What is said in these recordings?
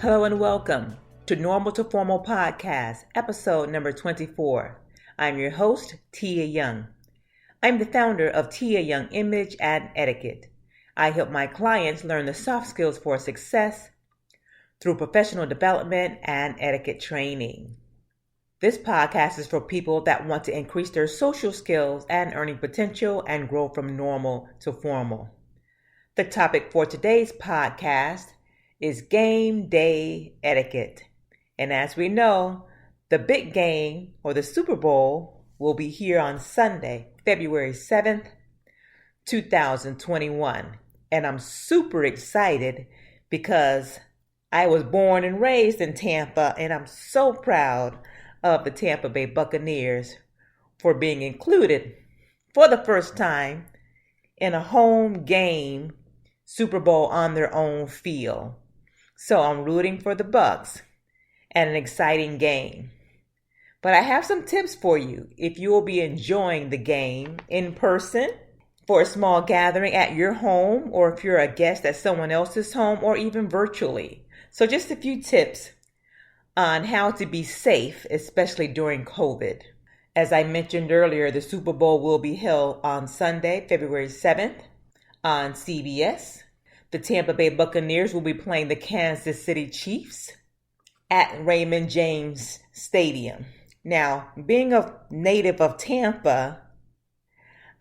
Hello and welcome to Normal to Formal Podcast, episode number 24. I'm your host, Tia Young. I'm the founder of Tia Young Image and Etiquette. I help my clients learn the soft skills for success through professional development and etiquette training. This podcast is for people that want to increase their social skills and earning potential and grow from normal to formal. The topic for today's podcast is game day etiquette. And as we know, the big game, or the Super Bowl, will be here on Sunday, February 7th, 2021. And I'm super excited because I was born and raised in Tampa, and I'm so proud of the Tampa Bay Buccaneers for being included for the first time in a home game Super Bowl on their own field. So I'm rooting for the Bucs and an exciting game. But I have some tips for you if you will be enjoying the game in person for a small gathering at your home, or if you're a guest at someone else's home, or even virtually. So just a few tips on how to be safe, especially during COVID. As I mentioned earlier, the Super Bowl will be held on Sunday, February 7th on CBS. The Tampa Bay Buccaneers will be playing the Kansas City Chiefs at Raymond James Stadium. Now, being a native of Tampa,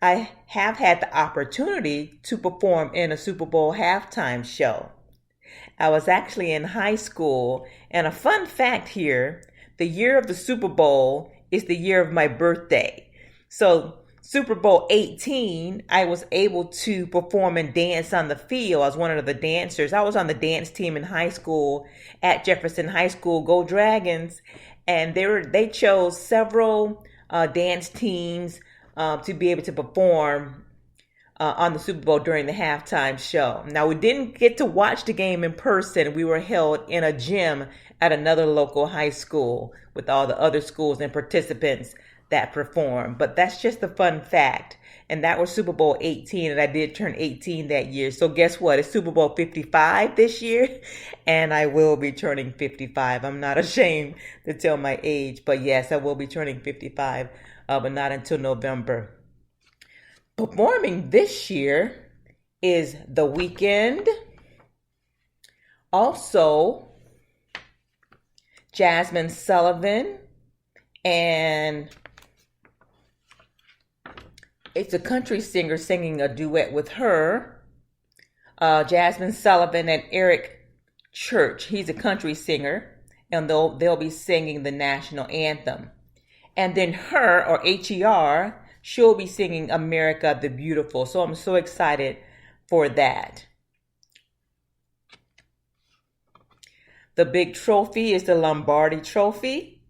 I have had the opportunity to perform in a Super Bowl halftime show. I was actually in high school, and a fun fact here, the year of the Super Bowl is the year of my birthday. So Super Bowl 18, I was able to perform and dance on the field. I was one of the dancers. I was on the dance team in high school at Jefferson High School, Go Dragons. And they chose several dance teams to be able to perform on the Super Bowl during the halftime show. Now, we didn't get to watch the game in person. We were held in a gym at another local high school with all the other schools and participants that performed. But that's just a fun fact. And that was Super Bowl 18, and I did turn 18 that year. So guess what? It's Super Bowl 55 this year, and I will be turning 55. I'm not ashamed to tell my age, but yes, I will be turning 55, but not until November. Performing this year is The Weeknd. Also, Jasmine Sullivan, and it's a country singer singing a duet with her. Jasmine Sullivan and Eric Church. He's a country singer, and they'll be singing the national anthem. And then her, or HER, she'll be singing America the Beautiful. So I'm so excited for that. The big trophy is the Lombardi Trophy.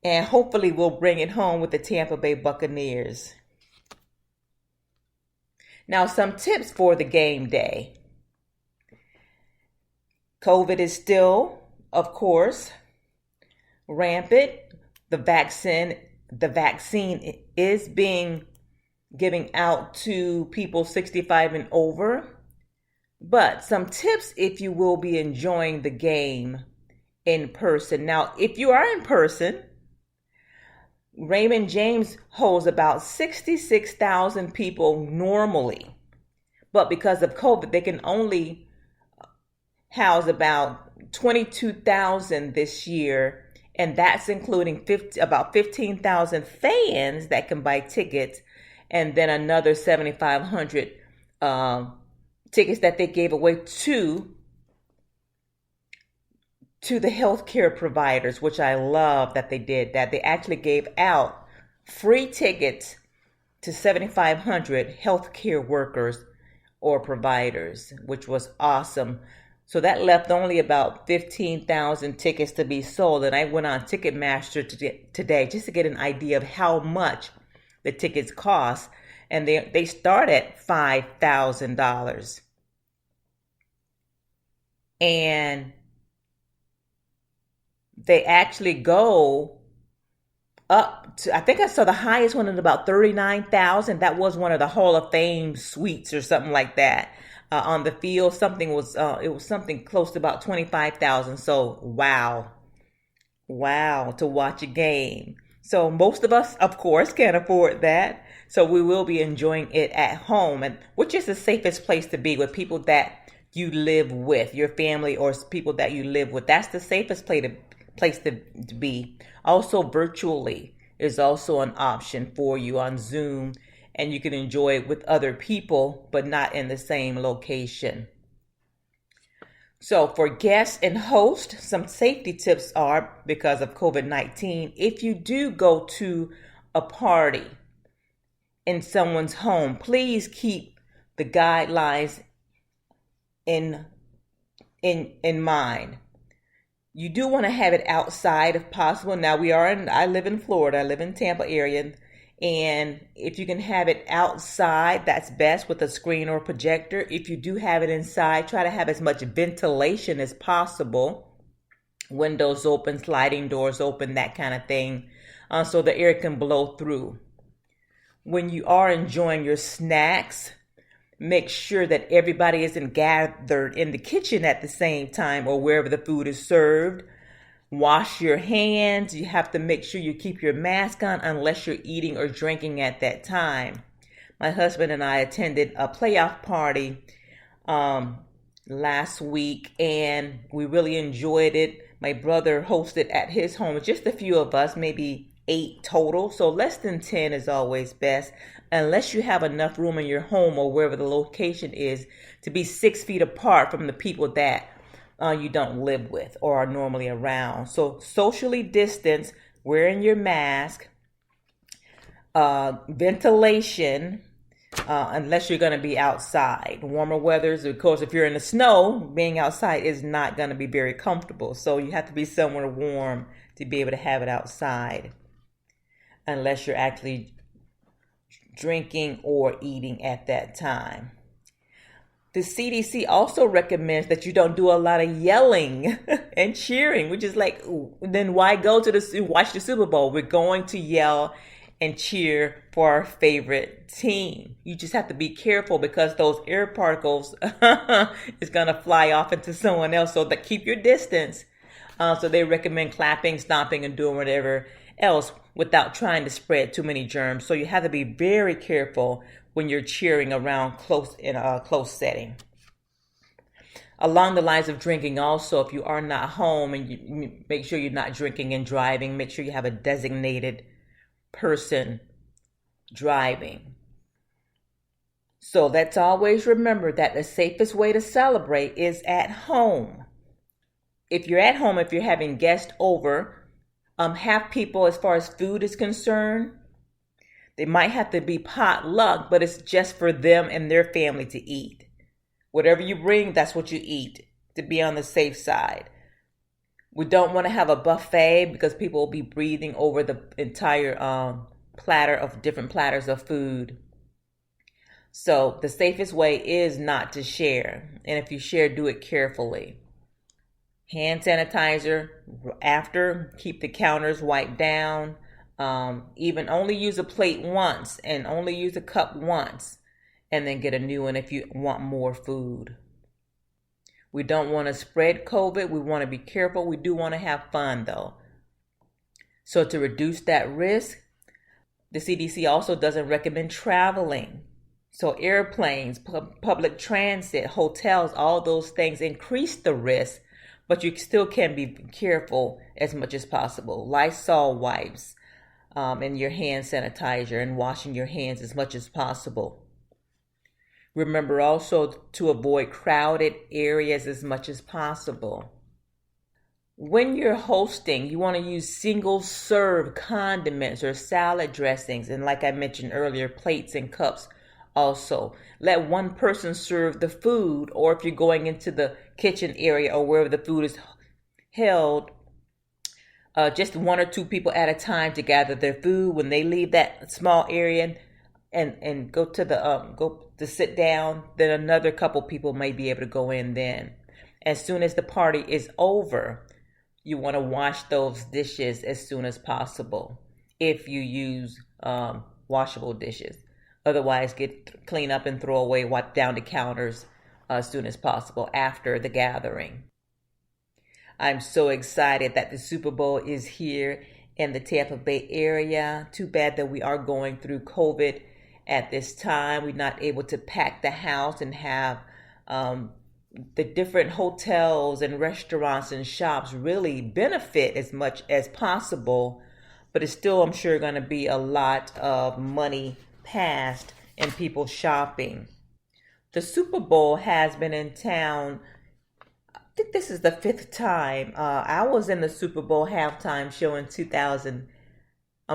And hopefully we'll bring it home with the Tampa Bay Buccaneers. Now, some tips for the game day. COVID is still, of course, rampant. The vaccine is being given out to people 65 and over. But some tips if you will be enjoying the game in person. Now, if you are in person, Raymond James holds about 66,000 people normally. But because of COVID, they can only house about 22,000 this year. And that's including about 15,000 fans that can buy tickets. And then another 7,500 tickets that they gave away to the healthcare providers, which I love that they did that. They actually gave out free tickets to 7,500 healthcare workers or providers, which was awesome. So that left only about 15,000 tickets to be sold. And I went on Ticketmaster today just to get an idea of how much the tickets cost. And they start at $5,000. And they actually go up to, I think I saw the highest one at about 39,000. That was one of the Hall of Fame suites or something like that. on the field. Something was it was something close to about 25,000. So wow, to watch a game. So most of us, of course, can't afford that. So we will be enjoying it at home, and which is the safest place to be with people that you live with, your family or people that you live with. That's the safest place to be. Also, virtually is also an option for you on Zoom, and you can enjoy it with other people, but not in the same location. So, for guests and hosts, some safety tips are because of COVID-19. If you do go to a party in someone's home, please keep the guidelines in mind. You do want to have it outside if possible. Now I live in Florida. I live in Tampa area. And if you can have it outside, that's best with a screen or projector. If you do have it inside, try to have as much ventilation as possible. Windows open, sliding doors open, that kind of thing, so the air can blow through. When you are enjoying your snacks, make sure that everybody isn't gathered in the kitchen at the same time or wherever the food is served. Wash your hands. You have to make sure you keep your mask on unless you're eating or drinking at that time. My husband and I attended a playoff party last week, and we really enjoyed it. My brother hosted at his home. Just a few of us, maybe 8 total. So less than 10 is always best, unless you have enough room in your home or wherever the location is to be 6 feet apart from the people that you don't live with or are normally around. So socially distance, wearing your mask, ventilation, unless you're going to be outside. Warmer weathers, of course, if you're in the snow, being outside is not going to be very comfortable. So you have to be somewhere warm to be able to have it outside, unless you're actually drinking or eating at that time. The CDC also recommends that you don't do a lot of yelling and cheering, which is like, then why go to watch the Super Bowl? We're going to yell and cheer for our favorite team. You just have to be careful because those air particles is going to fly off into someone else. So that keep your distance. So they recommend clapping, stomping, and doing whatever else without trying to spread too many germs. So you have to be very careful when you're cheering around in a close setting. Along the lines of drinking also, if you are not home, and you make sure you're not drinking and driving, make sure you have a designated person driving. So let's always remember that the safest way to celebrate is at home. If you're at home, if you're having guests over, have people, as far as food is concerned, they might have to be potluck, but it's just for them and their family to eat. Whatever you bring, that's what you eat, to be on the safe side. We don't want to have a buffet because people will be breathing over the entire different platters of food. So the safest way is not to share. And if you share, do it carefully. Hand sanitizer after, keep the counters wiped down. Even only use a plate once and only use a cup once, and then get a new one if you want more food. We don't want to spread COVID. We want to be careful. We do want to have fun though. So to reduce that risk, the CDC also doesn't recommend traveling. So airplanes, public transit, hotels, all those things increase the risk, but you still can be careful as much as possible. Lysol wipes, and your hand sanitizer, and washing your hands as much as possible. Remember also to avoid crowded areas as much as possible. When you're hosting, you want to use single serve condiments or salad dressings, and like I mentioned earlier, plates and cups also. Let one person serve the food, or if you're going into the kitchen area or wherever the food is held, just 1 or 2 people at a time to gather their food. When they leave that small area and go to sit down, then another couple people may be able to go in then. As soon as the party is over, you want to wash those dishes as soon as possible if you use washable dishes. Otherwise, clean up and throw away, wipe down the counters as soon as possible after the gathering. I'm so excited that the Super Bowl is here in the Tampa Bay area. Too bad that we are going through COVID at this time. We're not able to pack the house and have the different hotels and restaurants and shops really benefit as much as possible. But it's still, I'm sure, going to be a lot of money passed in people shopping. The Super Bowl has been in town. I think this is the fifth time. I was in the Super Bowl halftime show in 2000. I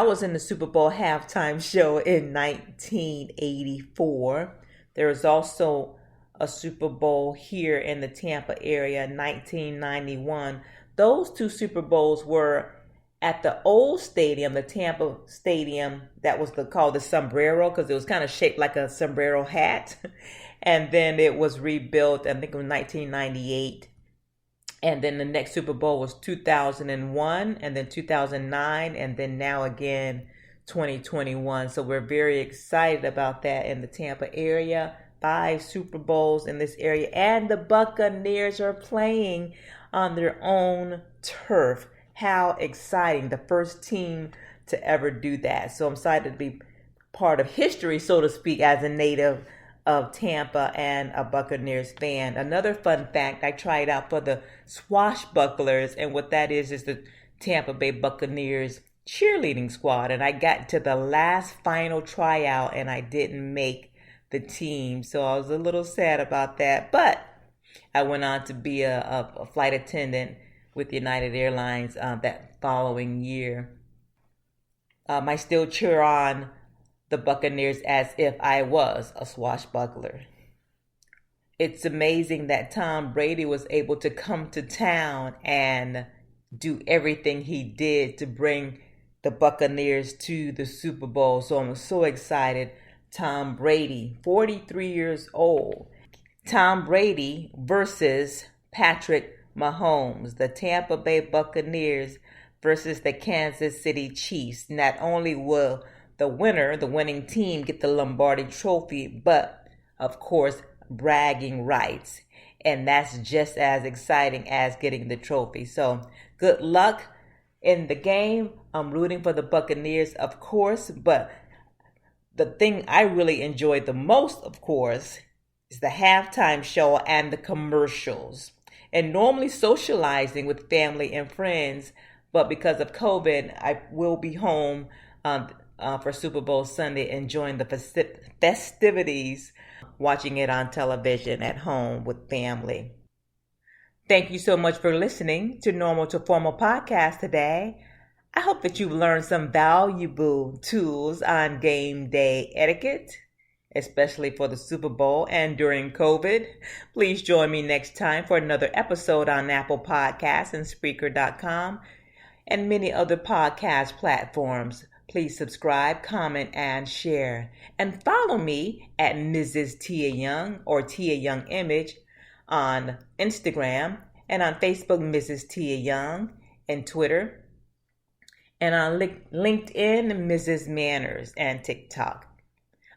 was in the Super Bowl halftime show in 1984. There was also a Super Bowl here in the Tampa area in 1991. Those two Super Bowls were at the old stadium, the Tampa Stadium, that was called the Sombrero, because it was kind of shaped like a sombrero hat. And then it was rebuilt, I think it was 1998. And then the next Super Bowl was 2001, and then 2009, and then now again 2021. So we're very excited about that in the Tampa area. 5 Super Bowls in this area, and the Buccaneers are playing on their own turf. How exciting. The first team to ever do that. So I'm excited to be part of history, so to speak, as a native of Tampa and a Buccaneers fan. Another fun fact, I tried out for the Swashbucklers, and what that is the Tampa Bay Buccaneers cheerleading squad. And I got to the last final tryout and I didn't make the team. So I was a little sad about that. But I went on to be a flight attendant with United Airlines that following year. I still cheer on the Buccaneers as if I was a swashbuckler. It's amazing that Tom Brady was able to come to town and do everything he did to bring the Buccaneers to the Super Bowl. So I'm so excited. Tom Brady, 43 years old. Tom Brady versus Patrick Mahomes, the Tampa Bay Buccaneers versus the Kansas City Chiefs. Not only will the winning team, get the Lombardi Trophy, but of course, bragging rights. And that's just as exciting as getting the trophy. So good luck in the game. I'm rooting for the Buccaneers, of course, but the thing I really enjoyed the most, of course, is the halftime show and the commercials. And normally socializing with family and friends, but because of COVID, I will be home for Super Bowl Sunday, enjoying the festivities, watching it on television at home with family. Thank you so much for listening to Normal to Formal Podcast today. I hope that you've learned some valuable tools on game day etiquette, especially for the Super Bowl and during COVID. Please join me next time for another episode on Apple Podcasts and Spreaker.com and many other podcast platforms. Please subscribe, comment, and share. And follow me at Mrs. Tia Young or Tia Young Image on Instagram, and on Facebook, Mrs. Tia Young, and Twitter, and on LinkedIn, Mrs. Manners, and TikTok.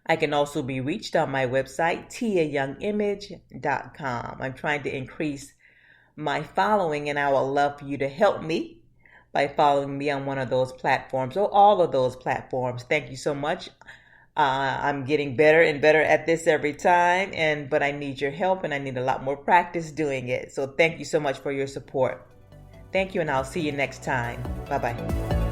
I can also be reached on my website, tiayoungimage.com. I'm trying to increase my following, and I would love for you to help me by following me on one of those platforms or all of those platforms. Thank you so much. I'm getting better and better at this every time, but I need your help, and I need a lot more practice doing it. So thank you so much for your support. Thank you, and I'll see you next time. Bye-bye.